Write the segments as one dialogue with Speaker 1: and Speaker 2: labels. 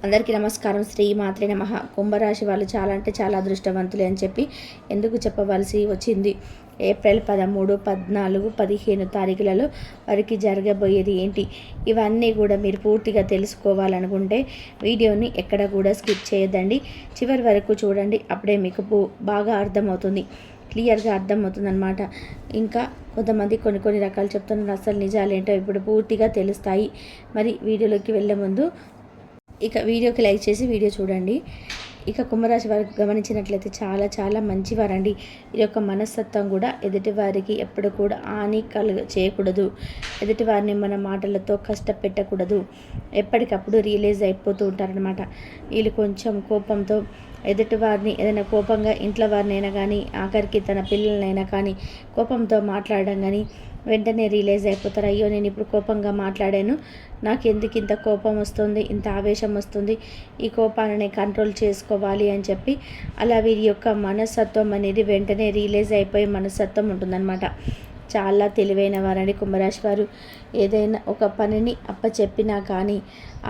Speaker 1: అందరికీ నమస్కారం. శ్రీ మాత్రే నమః. కుంభరాశి వాళ్ళు చాలా అంటే చాలా అదృష్టవంతులే అని చెప్పి ఎందుకు చెప్పవలసి వచ్చింది. ఏప్రిల్ 13, 14, 15 తారీఖులలో వారికి జరగబోయేది ఏంటి, ఇవన్నీ కూడా మీరు పూర్తిగా తెలుసుకోవాలనుకుంటే వీడియోని ఎక్కడ కూడా స్కిప్ చేయొద్దండి. చివరి వరకు చూడండి. అప్పుడే మీకు బాగా అర్థమవుతుంది, క్లియర్గా అర్థమవుతుందన్నమాట. ఇంకా కొంతమంది కొన్ని రకాలు చెప్తున్నారు. అసలు నిజాలేంటో ఇప్పుడు పూర్తిగా తెలుస్తాయి. మరి వీడియోలోకి వెళ్ళే ముందు ఇక వీడియోకి లైక్ చేసి వీడియో చూడండి. ఇక కుంభరాశి వారికి గమనించినట్లయితే చాలా చాలా మంచివారండి. ఈ యొక్క మనస్తత్వం కూడా ఎదుటివారికి ఎప్పుడు కూడా హాని చేయకూడదు. ఎదుటివారిని మన మాటలతో కష్టపెట్టకూడదు. ఎప్పటికప్పుడు రియలైజ్ అయిపోతూ ఉంటారనమాట. వీళ్ళు కొంచెం కోపంతో ఎదుటివారిని ఏదైనా కోపంగా ఇంట్లో వారినైనా కానీ, ఆఖరికి తన పిల్లలనైనా కానీ కోపంతో మాట్లాడడం కానీ వెంటనే రియలైజ్ అయిపోతారు. అయ్యో, నేను ఇప్పుడు కోపంగా మాట్లాడాను, నాకు ఎందుకు ఇంత కోపం వస్తుంది, ఇంత ఆవేశం వస్తుంది, ఈ కోపాన్ని కంట్రోల్ చేసుకోవాలి అని చెప్పి అలా వీరి యొక్క మనస్తత్వం అనేది వెంటనే రియలైజ్ అయిపోయే మనస్తత్వం ఉంటుందన్నమాట. చాలా తెలివైన వారండి కుంభరాశి వారు. ఏదైనా ఒక పనిని అప్పచెప్పినా కానీ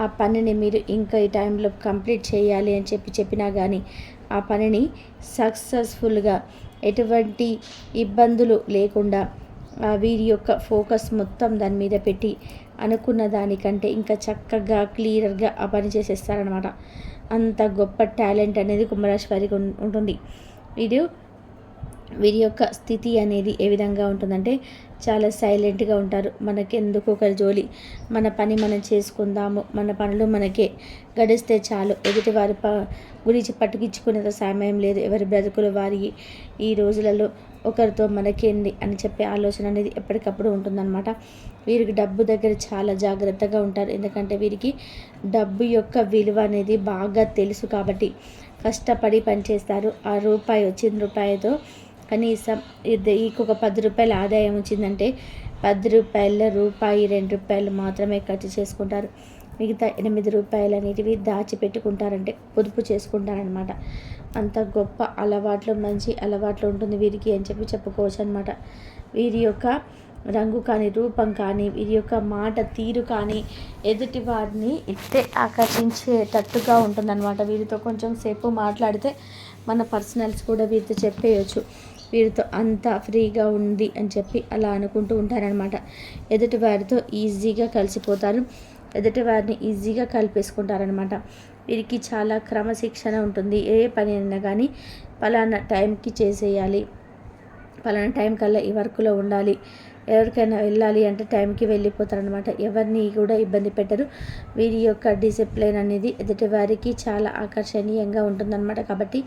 Speaker 1: ఆ పనిని మీరు ఇంకా ఈ టైంలో కంప్లీట్ చేయాలి అని చెప్పినా కానీ ఆ పనిని సక్సెస్ఫుల్గా ఎటువంటి ఇబ్బందులు లేకుండా వీరి యొక్క ఫోకస్ మొత్తం దాని మీద పెట్టి అనుకున్న దానికంటే ఇంకా చక్కగా క్లియర్గా ఆ పని చేసేస్తారనమాట. అంత గొప్ప టాలెంట్ అనేది కుంభరాశి వారికి ఉంటుంది. వీరి యొక్క స్థితి అనేది ఏ విధంగా ఉంటుందంటే చాలా సైలెంట్గా ఉంటారు. మనకెందుకు ఒకరి జోలి, మన పని మనం చేసుకుందాము, మన పనులు మనకే గడిస్తే చాలు, ఎదుటి వారి గురించి పట్టుకించుకునేంత సమయం లేదు. ఎవరి బ్రతుకులు వారి. ఈ రోజులలో ఒకరితో మనకేంది అని చెప్పే ఆలోచన అనేది ఎప్పటికప్పుడు ఉంటుందన్నమాట. వీరికి డబ్బు దగ్గర చాలా జాగ్రత్తగా ఉంటారు. ఎందుకంటే వీరికి డబ్బు యొక్క విలువ అనేది బాగా తెలుసు కాబట్టి కష్టపడి పనిచేస్తారు. ఆ రూపాయి వచ్చిన రూపాయితో కనీసం ఒక 10 రూపాయల ఆదాయం వచ్చిందంటే 10 రూపాయల రూపాయి 2 రూపాయలు మాత్రమే ఖర్చు చేసుకుంటారు. మిగతా 8 రూపాయలు అనేటివి దాచిపెట్టుకుంటారంటే పొదుపు చేసుకుంటారనమాట. అంత గొప్ప అలవాట్లు, మంచి అలవాట్లు ఉంటుంది వీరికి అని చెప్పి చెప్పుకోవచ్చు అనమాట. వీరి యొక్క రంగు కానీ, రూపం కానీ, వీరి యొక్క మాట తీరు కానీ ఎదుటి వారిని ఇట్టే ఆకర్షించేటట్టుగా ఉంటుందన్నమాట. వీరితో కొంచెం సేపు మాట్లాడితే మన పర్సనల్స్ కూడా వీరితో చెప్పేయచ్చు. వీరితో అంతా ఫ్రీగా ఉంది అని చెప్పి అలా అనుకుంటూ ఉంటారనమాట. ఎదుటి వారితో ఈజీగా కలిసిపోతారు, ఎదుటి వారిని ఈజీగా కలిపేసుకుంటారనమాట. వీరికి చాలా క్రమశిక్షణ ఉంటుంది. ఏ పని అయినా కానీ పలానా టైంకి చేసేయాలి, పలానా టైం కల్లా ఈ వర్క్లో ఉండాలి, ఎవరికైనా వెళ్ళాలి అంటే టైంకి వెళ్ళిపోతారనమాట. ఎవరిని కూడా ఇబ్బంది పెట్టరు. వీరి యొక్క డిసిప్లిన్ అనేది ఎదుటివారికి చాలా ఆకర్షణీయంగా ఉంటుందన్నమాట. కాబట్టి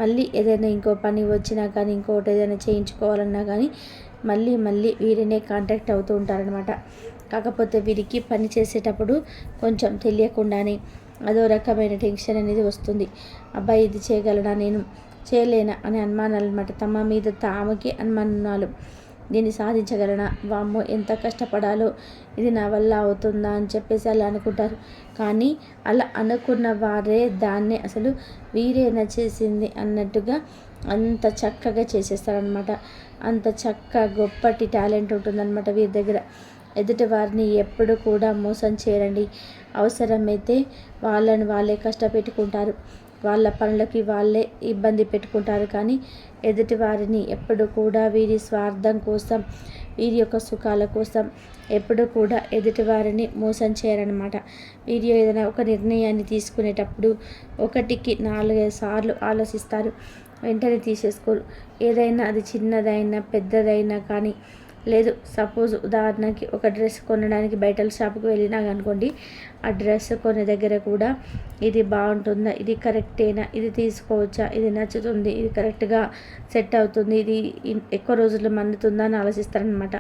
Speaker 1: మళ్ళీ ఏదైనా ఇంకో పని వచ్చినా కానీ, ఇంకోటి ఏదైనా చేయించుకోవాలన్నా కానీ మళ్ళీ వీరినే కాంటాక్ట్ అవుతూ ఉంటారనమాట. కాకపోతే వీరికి పని చేసేటప్పుడు కొంచెం తెలియకుండానే అదో రకమైన టెన్షన్ అనేది వస్తుంది. అబ్బాయి ఇది చేయగలనా, నేను చేయలేనా అనే అనుమానాలు అనమాట. తమ మీద తామకి అనుమానాలు. దీన్ని సాధించగలనా, వామ్మో ఎంత కష్టపడాలో, ఇది నా వల్ల అవుతుందా అని చెప్పేసి అలా అనుకుంటారు. కానీ అలా అనుకున్న వారే దాన్ని అసలు వీరేనా చేసింది అన్నట్టుగా అంత చక్కగా చేసేస్తారనమాట. అంత గొప్పటి టాలెంట్ ఉంటుందన్నమాట వీరి దగ్గర. ఎదుటి వారిని ఎప్పుడు కూడా మోసం చేయరండి. అవసరమైతే వాళ్ళే కష్టపెట్టుకుంటారు, వాళ్ళ పనులకి వాళ్ళే ఇబ్బంది పెట్టుకుంటారు. కానీ ఎదుటి వారిని ఎప్పుడు కూడా వీరి స్వార్థం కోసం, వీరి యొక్క సుఖాల కోసం ఎప్పుడు కూడా ఎదుటి వారిని మోసం చేయరనమాట. వీరు ఏదైనా ఒక నిర్ణయాన్ని తీసుకునేటప్పుడు 1కి 4 సార్లు ఆలోచిస్తారు, వెంటనే తీసేసుకోరు. ఏదైనా అది చిన్నదైనా పెద్దదైనా కానీ, లేదు సపోజ్ ఉదాహరణకి ఒక డ్రెస్ కొనడానికి బయట షాప్కి వెళ్ళినా అనుకోండి, ఆ డ్రెస్ కొనే దగ్గర కూడా ఇది బాగుంటుందా, ఇది కరెక్టేనా, ఇది తీసుకోవచ్చా, ఇది నచ్చుతుంది, ఇది కరెక్ట్గా సెట్ అవుతుంది, ఇది ఎక్కువ రోజులు మన్నుతుందా అని ఆలోచిస్తారనమాట.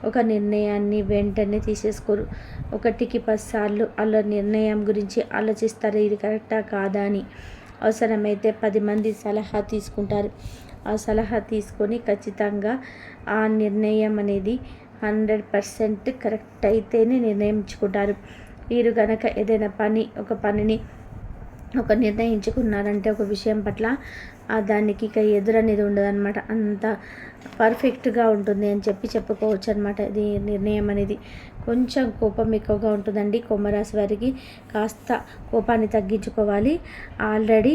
Speaker 1: ఒక నిర్ణయాన్ని వెంటనే తీసేసుకోరు. 1కి 10 సార్లు అలా నిర్ణయం గురించి ఆలోచిస్తారు, ఇది కరెక్టా కాదా అని. అవసరమైతే 10 మంది సలహా తీసుకుంటారు. ఆ సలహా తీసుకొని ఖచ్చితంగా ఆ నిర్ణయం అనేది 100% కరెక్ట్ అయితేనే నిర్ణయించుకుంటారు. వీరు గనక ఏదైనా ఒక పనిని ఒక నిర్ణయించుకున్నారంటే ఒక విషయం పట్ల దానికి ఇక ఎదురనేది ఉండదన్నమాట. అంత పర్ఫెక్ట్గా ఉంటుంది అని చెప్పుకోవచ్చు అనమాట. ఇది నిర్ణయం అనేది కొంచెం కోపం ఎక్కువగా ఉంటుందండి కుంభరాశి వారికి. కాస్త కోపాన్ని తగ్గించుకోవాలి. ఆల్రెడీ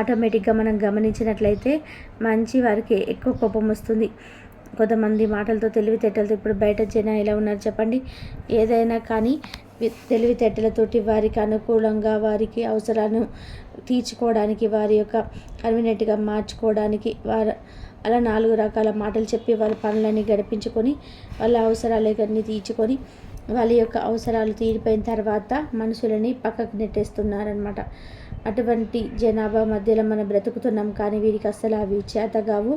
Speaker 1: ఆటోమేటిక్గా మనం గమనించినట్లయితే మంచి వారికి ఎక్కువ కోపం వస్తుంది. కొంతమంది మాటలతో తెలివితేటలతో ఇప్పుడు బయట జనం ఎలా ఉన్నారు చెప్పండి. ఏదైనా కానీ తెలివితేటలతోటి వారికి అనుకూలంగా వారికి అవసరాలను తీర్చుకోవడానికి వారి యొక్క కన్వీనియంట్గా మార్చుకోవడానికి వారు అలా 4 రకాల మాటలు చెప్పి వాళ్ళ పనులన్నీ గడిపించుకొని వాళ్ళ అవసరాలన్నీ తీర్చుకొని వాళ్ళ యొక్క అవసరాలు తీరిపోయిన తర్వాత మనుషులని పక్కకు నెట్టేస్తున్నారనమాట. అటువంటి జనాభా మధ్యలో మనం బ్రతుకుతున్నాం. కానీ వీరికి అస్సలు అవి చేతగావు.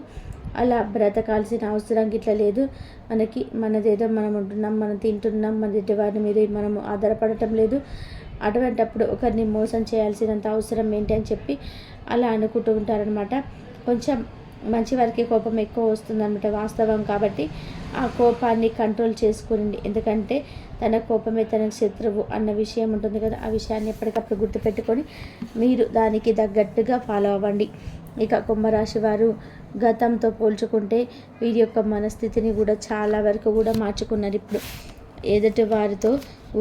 Speaker 1: అలా బ్రతకాల్సిన అవసరం గిట్లా లేదు. మనదేదో మనం ఉంటున్నాం, మనం తింటున్నాం, మన వారి మీద మనము ఆధారపడటం లేదు. అటువంటప్పుడు ఒకరిని మోసం చేయాల్సినంత అవసరం ఏంటి అని చెప్పి అలా అనుకుంటూ ఉంటారనమాట. కొంచెం మంచి వారికి కోపం ఎక్కువ వస్తుందన్నమాట, వాస్తవం. కాబట్టి ఆ కోపాన్ని కంట్రోల్ చేసుకోండి. ఎందుకంటే తన కోపమే తనకు శత్రువు అన్న విషయం ఉంటుంది కదా. ఆ విషయాన్ని ఎప్పటికప్పుడు గుర్తుపెట్టుకొని మీరు దానికి తగ్గట్టుగా ఫాలో అవ్వండి. ఇక కుంభరాశి వారు గతంతో పోల్చుకుంటే వీరి యొక్క మనస్థితిని కూడా చాలా వరకు కూడా మార్చుకున్నారు. ఇప్పుడు ఎదుటి వారితో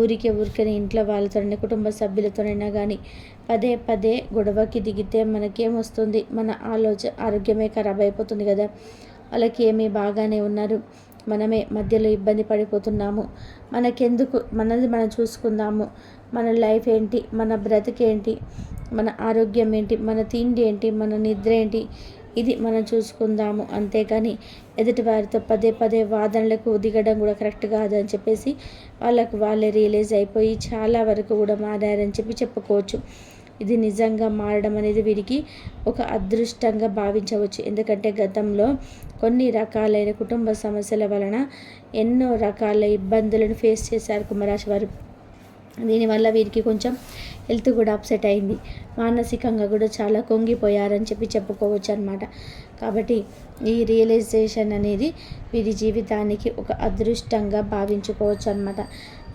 Speaker 1: ఊరికని ఇంట్లో వాళ్ళతోనైనా కుటుంబ సభ్యులతోనైనా కానీ పదే పదే గొడవకి దిగితే మనకేమొస్తుంది? మన ఆరోగ్యమే ఖరాబ్ అయిపోతుంది కదా. వాళ్ళకి ఏమీ బాగానే ఉన్నారు, మనమే మధ్యలో ఇబ్బంది పడిపోతున్నాము. మనకెందుకు? మనది మనం చూసుకుందాము. మన లైఫ్ ఏంటి, మన బ్రతికేంటి, మన ఆరోగ్యం ఏంటి, మన తిండి ఏంటి, మన నిద్ర ఏంటి, ఇది మనం చూసుకుందాము. అంతేకాని ఎదుటి వారితో పదే పదే వాదనలకు దిగడం కూడా కరెక్ట్ కాదని చెప్పేసి వాళ్ళే రియలైజ్ అయిపోయి చాలా వరకు కూడా మారారని చెప్పుకోవచ్చు. ఇది నిజంగా మారడం అనేది వీరికి ఒక అదృష్టంగా భావించవచ్చు. ఎందుకంటే గతంలో కొన్ని రకాలైన కుటుంబ సమస్యల వలన ఎన్నో రకాల ఇబ్బందులను ఫేస్ చేశారు కుంభరాశి వారు. దీనివల్ల వీరికి కొంచెం హెల్త్ కూడా అప్సెట్ అయింది, మానసికంగా కూడా చాలా కుంగిపోయారని చెప్పుకోవచ్చు అనమాట. కాబట్టి ఈ రియలైజేషన్ అనేది వీరి జీవితానికి ఒక అదృష్టంగా భావించుకోవచ్చు అనమాట.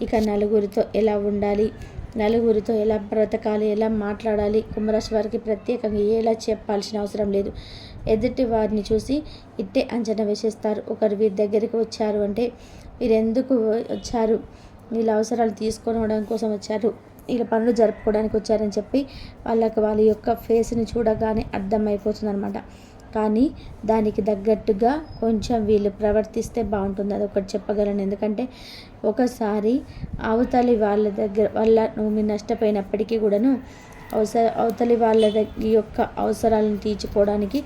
Speaker 1: ఇక నలుగురితో ఎలా ఉండాలి, నలుగురితో ఎలా బ్రతకాలి, ఎలా మాట్లాడాలి, కుంభరాశి వారికి ప్రత్యేకంగా ఎలా చెప్పాల్సిన అవసరం లేదు. ఎదుటి వారిని చూసి ఇట్టే అంచనా వేసేస్తారు. ఒకరు వీరి దగ్గరికి వచ్చారు అంటే వీరెందుకు వచ్చారు, వీళ్ళ అవసరాలు తీసుకోవడం కోసం వచ్చారు, వీళ్ళ పనులు జరుపుకోవడానికి వచ్చారని చెప్పి వాళ్ళ యొక్క ఫేస్ని చూడగానే అర్థమైపోతుంది అనమాట. కానీ దానికి తగ్గట్టుగా కొంచెం వీళ్ళు ప్రవర్తిస్తే బాగుంటుంది, అది ఒకటి చెప్పగలను. ఎందుకంటే ఒకసారి అవతలి వాళ్ళ వల్ల మీరు నష్టపోయినప్పటికీ కూడాను అవతలి వాళ్ళ యొక్క అవసరాలను తీర్చుకోవడానికి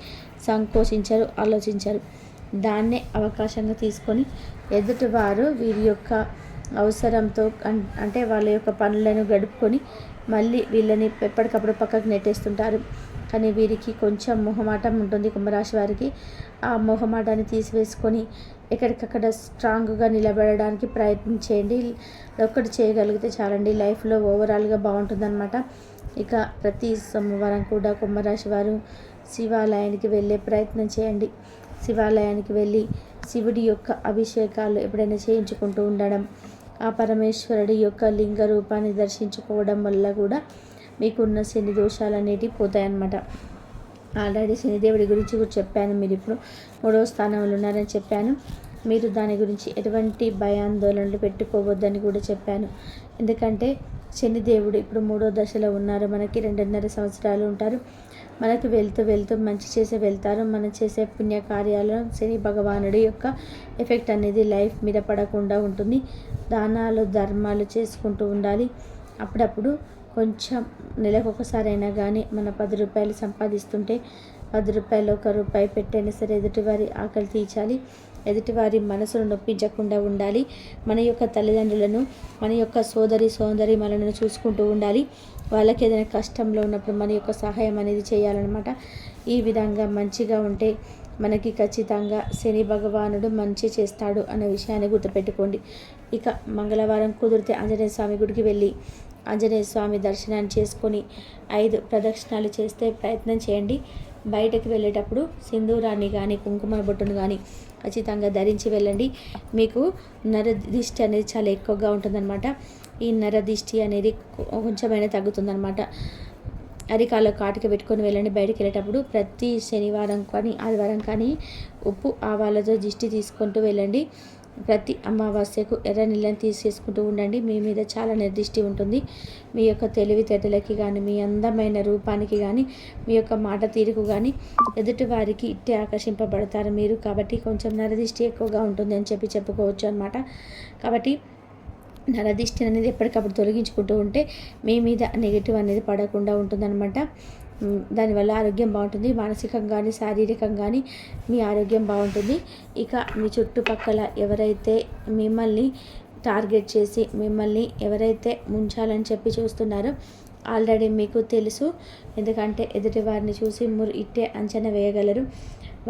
Speaker 1: సంకోచించరు, ఆలోచించరు. దాన్నే అవకాశంగా తీసుకొని ఎదుటివారు వీరి యొక్క అవసరంతో అంటే వాళ్ళ యొక్క పనులను గడుపుకొని మళ్ళీ వీళ్ళని ఎప్పటికప్పుడు పక్కకు నెట్టేస్తుంటారు. కానీ వీరికి కొంచెం మొహమాటం ఉంటుంది కుంభరాశి వారికి. ఆ మొహమాటాన్ని తీసివేసుకొని ఎక్కడికక్కడ స్ట్రాంగ్గా నిలబడడానికి ప్రయత్నించేయండి. ఒక్కటి చేయగలిగితే చాలండి, లైఫ్లో ఓవరాల్గా బాగుంటుందన్నమాట. ఇక ప్రతి సోమవారం కూడా కుంభరాశి వారు శివాలయానికి వెళ్ళే ప్రయత్నం చేయండి. శివాలయానికి వెళ్ళి శివుడి యొక్క అభిషేకాలు ఎప్పుడైనా చేయించుకుంటూ ఉండడం, ఆ పరమేశ్వరుడి యొక్క లింగ రూపాన్ని దర్శించుకోవడం వల్ల కూడా మీకున్న శని దోషాలు అనేటివి పోతాయన్నమాట. ఆల్రెడీ శనిదేవుడి గురించి కూడా చెప్పాను. మీరు ఇప్పుడు 3వ స్థానంలో ఉన్నారని చెప్పాను. మీరు దాని గురించి ఎటువంటి భయాందోళనలు పెట్టుకోవద్దని కూడా చెప్పాను. ఎందుకంటే శనిదేవుడు ఇప్పుడు 3వ దశలో ఉన్నారు. మనకి 2.5 సంవత్సరాలు ఉంటారు. మనకు వెళ్తూ మంచి చేసే వెళ్తారు. మనం చేసే పుణ్యకార్యాలను శని భగవానుడి యొక్క ఎఫెక్ట్ అనేది లైఫ్ మీద పడకుండా ఉంటుంది. దానాలు ధర్మాలు చేసుకుంటూ ఉండాలి. అప్పుడప్పుడు కొంచెం నెలకొకసారైనా కానీ మన 10 రూపాయలు సంపాదిస్తుంటే 10 రూపాయలు 1 రూపాయి పెట్టైనా సరే ఎదుటివారి ఆకలి తీర్చాలి. ఎదుటివారి మనసును నొప్పించకుండా ఉండాలి. మన యొక్క తల్లిదండ్రులను, మన యొక్క సోదరి మనలను చూసుకుంటూ ఉండాలి. వాళ్ళకి ఏదైనా కష్టంలో ఉన్నప్పుడు మన యొక్క సహాయం అనేది చేయాలన్నమాట. ఈ విధంగా మంచిగా ఉంటే మనకి ఖచ్చితంగా శని భగవానుడు మంచి చేస్తాడు అనే విషయాన్ని గుర్తుపెట్టుకోండి. ఇక మంగళవారం కుదిరితే ఆంజనేయ స్వామి గుడికి వెళ్ళి ఆంజనేయ స్వామి దర్శనాన్ని చేసుకొని 5 ప్రదక్షిణాలు చేస్తే ప్రయత్నం చేయండి. బయటకు వెళ్ళేటప్పుడు సింధూరాన్ని కానీ కుంకుమ బొట్టును కానీ ఖచ్చితంగా ధరించి వెళ్ళండి. మీకు నరదిష్టి అనేది చాలా ఎక్కువగా ఉంటుందన్నమాట. ఈ నరదిష్టి అనేది కొంచెమైనా తగ్గుతుందన్నమాట. అరికాల్లో కాటుక పెట్టుకొని వెళ్ళండి. బయటికి వెళ్ళేటప్పుడు ప్రతి శనివారం కానీ ఆదివారం కానీ ఉప్పు ఆవాలతో దిష్టి తీసుకుంటూ వెళ్ళండి. ప్రతి అమావాస్యకు ఎర్ర నీళ్ళని తీసేసుకుంటూ ఉండండి. మీ మీద చాలా నిర్దిష్టి ఉంటుంది. మీ యొక్క తెలివితేటలకి కానీ, మీ అందమైన రూపానికి కానీ, మీ యొక్క మాట తీరుకు కానీ ఎదుటి వారికి ఇట్టే ఆకర్షింపబడతారు మీరు. కాబట్టి కొంచెం నరదిష్టి ఎక్కువగా ఉంటుంది అని చెప్పుకోవచ్చు అనమాట. కాబట్టి నరదిష్టి అనేది ఎప్పటికప్పుడు తొలగించుకుంటూ ఉంటే మీ మీద నెగిటివ్ అనేది పడకుండా ఉంటుందన్నమాట. దానివల్ల ఆరోగ్యం బాగుంటుంది. మానసికంగా కానీ శారీరకంగా కానీ మీ ఆరోగ్యం బాగుంటుంది. ఇక మీ చుట్టుపక్కల ఎవరైతే మిమ్మల్ని టార్గెట్ చేసి మిమ్మల్ని ఎవరైతే ముంచాలని చెప్పి చూస్తున్నారో ఆల్రెడీ మీకు తెలుసు. ఎందుకంటే ఎదుటి వారిని చూసి మీరు ఇట్టే అంచనా వేయగలరు.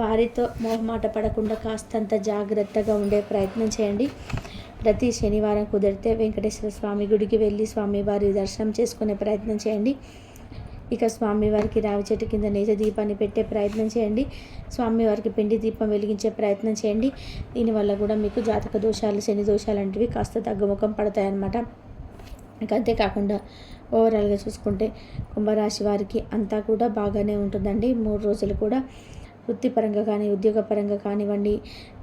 Speaker 1: వారితో మొహమాట పడకుండా కాస్తంత జాగ్రత్తగా ఉండే ప్రయత్నం చేయండి. ప్రతి శనివారం కుదిరితే వెంకటేశ్వర స్వామి గుడికి వెళ్ళి స్వామివారి దర్శనం చేసుకునే ప్రయత్నం చేయండి. ఇక స్వామివారికి రావి చెట్టు కింద నేతి దీపాన్ని పెట్టే ప్రయత్నం చేయండి. స్వామివారికి పిండి దీపం వెలిగించే ప్రయత్నం చేయండి. దీనివల్ల కూడా మీకు జాతక దోషాలు, శని దోషాలు లాంటివి కాస్త తగ్గుముఖం పడతాయన్నమాట. ఇక అంతేకాకుండా ఓవరాల్గా చూసుకుంటే కుంభరాశి వారికి అంతా కూడా బాగానే ఉంటుందండి. 3 రోజులు కూడా వృత్తిపరంగా కానీ, ఉద్యోగపరంగా కానివ్వండి,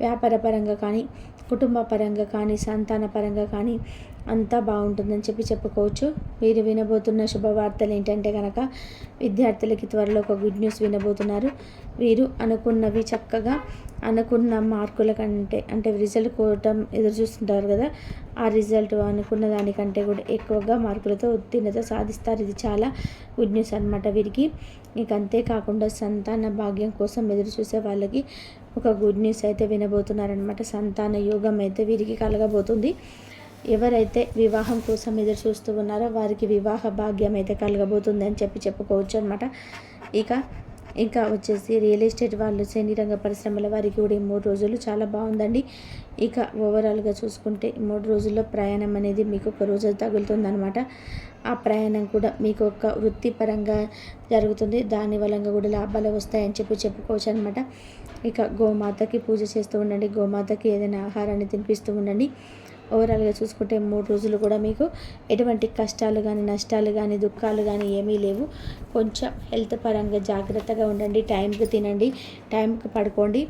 Speaker 1: వ్యాపార పరంగా కానీ, కుటుంబ పరంగా కానీ, సంతాన పరంగా కానీ అంతా బాగుంటుందని చెప్పుకోవచ్చు. మీరు వినబోతున్న శుభవార్తలు ఏంటంటే కనుక విద్యార్థులకి త్వరలో ఒక గుడ్ న్యూస్ వినబోతున్నారు. వీరు అనుకున్నవి చక్కగా అనుకున్న మార్కుల కంటే అంటే రిజల్ట్ కోవటం ఎదురు చూస్తుంటారు కదా, ఆ రిజల్ట్ అనుకున్న దానికంటే కూడా ఎక్కువగా మార్కులతో ఉత్తీర్ణత సాధిస్తారు. ఇది చాలా గుడ్ న్యూస్ అనమాట వీరికి. ఇక అంతేకాకుండా సంతాన భాగ్యం కోసం ఎదురు చూసే వాళ్ళకి ఒక గుడ్ న్యూస్ అయితే వినబోతున్నారనమాట. సంతాన యోగం అయితే వీరికి కలగబోతుంది. ఎవరైతే వివాహం కోసం ఎదురు చూస్తూ ఉన్నారో వారికి వివాహ భాగ్యం అయితే కలగబోతుంది అని చెప్పుకోవచ్చు అనమాట. ఇంకా వచ్చేసి రియల్ ఎస్టేట్ వాళ్ళు, శని రంగ పరిశ్రమల వారికి కూడా ఈ 3 రోజులు చాలా బాగుందండి. ఇక ఓవరాల్గా చూసుకుంటే 3 రోజుల్లో ప్రయాణం అనేది మీకు ఒక రోజు తగులుతుందనమాట. ఆ ప్రయాణం కూడా మీకు ఒక వృత్తిపరంగా జరుగుతుంది. దాని వల్ల కూడా లాభాలు వస్తాయని చెప్పుకోవచ్చు అనమాట. ఇక గోమాతకి పూజ చేస్తూ ఉండండి. గోమాతకి ఏదైనా ఆహారాన్ని తినిపిస్తూ ఉండండి. ఓవరాల్గా చూసుకుంటే 3 రోజులు కూడా మీకు ఎటువంటి కష్టాలు కానీ, నష్టాలు కానీ, దుఃఖాలు కానీ ఏమీ లేవు. కొంచెం హెల్త్ పరంగా జాగ్రత్తగా ఉండండి. టైంకి తినండి, టైంకి పడుకోండి.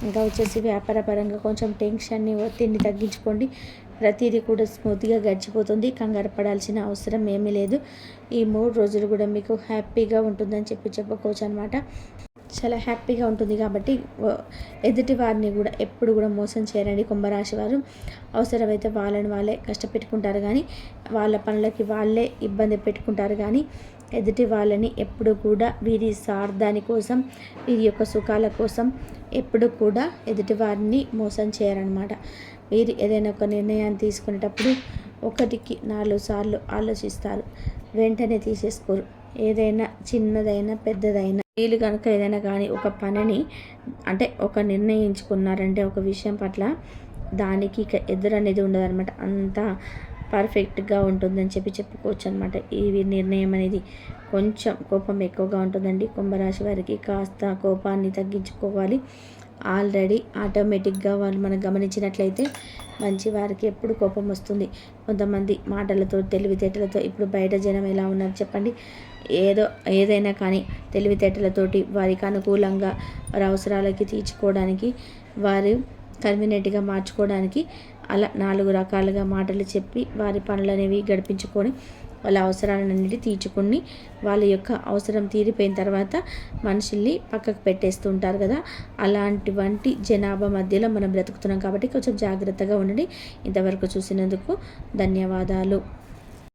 Speaker 1: ఇంకా వచ్చేసి వ్యాపార పరంగా కొంచెం టెన్షన్ని, ఒత్తిడిని తగ్గించుకోండి. ప్రతిదీ కూడా స్మూత్గా గడిచిపోతుంది. కంగారు పడాల్సిన అవసరం ఏమీ లేదు. ఈ 3 రోజులు కూడా మీకు హ్యాపీగా ఉంటుందని చెప్పుకోవచ్చు అనమాట. చాలా హ్యాపీగా ఉంటుంది. కాబట్టి ఎదుటి వారిని కూడా ఎప్పుడు కూడా మోసం చేయరండి కుంభరాశి వారు. అవసరమైతే వాళ్ళే కష్టపెట్టుకుంటారు కానీ, వాళ్ళ పనులకి వాళ్ళే ఇబ్బంది పెట్టుకుంటారు కానీ ఎదుటి వాళ్ళని ఎప్పుడు కూడా వీరి స్వార్థాని కోసం, వీరి యొక్క సుఖాల కోసం ఎప్పుడు కూడా ఎదుటి వారిని మోసం చేయరనమాట. వీరు ఏదైనా ఒక నిర్ణయాన్ని తీసుకునేటప్పుడు 1కి 4 సార్లు ఆలోచిస్తారు. వెంటనే తీసేసుకోరు. ఏదైనా చిన్నదైనా పెద్దదైనా వీళ్ళు కనుక ఏదైనా కానీ ఒక పనిని అంటే ఒక నిర్ణయించుకున్నారంటే ఒక విషయం పట్ల దానికి ఇక ఎదురు అనేది ఉండదన్నమాట. అంతా పర్ఫెక్ట్గా ఉంటుందని చెప్పుకోవచ్చు అనమాట. ఈ నిర్ణయం అనేది కొంచెం కోపం ఎక్కువగా ఉంటుందండి. కుంభరాశి వారికి కాస్త కోపాన్ని తగ్గించుకోవాలి. ఆల్రెడీ ఆటోమేటిక్గా వాళ్ళు మనం గమనించినట్లయితే మంచి వారికి ఎప్పుడు కోపం వస్తుంది. కొంతమంది మాటలతో, తెలివితేటలతో, ఇప్పుడు బయట జనం ఎలా ఉన్నారు చెప్పండి, ఏదైనా కానీ తెలివితేటలతోటి వారికి అనుకూలంగా వారి అవసరాలకి తీర్చుకోవడానికి, వారు కన్వీనియంట్గా మార్చుకోవడానికి అలా 4 రకాలుగా మాటలు చెప్పి వారి పనులు అనేవి గడిపించుకొని వాళ్ళ అవసరాలన్నిటి తీర్చుకొని వాళ్ళ యొక్క అవసరం తీరిపోయిన తర్వాత మనుషుల్ని పక్కకు పెట్టేస్తూ ఉంటారు కదా, అలాంటివంటి జనాభా మధ్యలో మనం బ్రతుకుతున్నాం. కాబట్టి కొంచెం జాగ్రత్తగా ఉండండి. ఇంతవరకు చూసినందుకు ధన్యవాదాలు.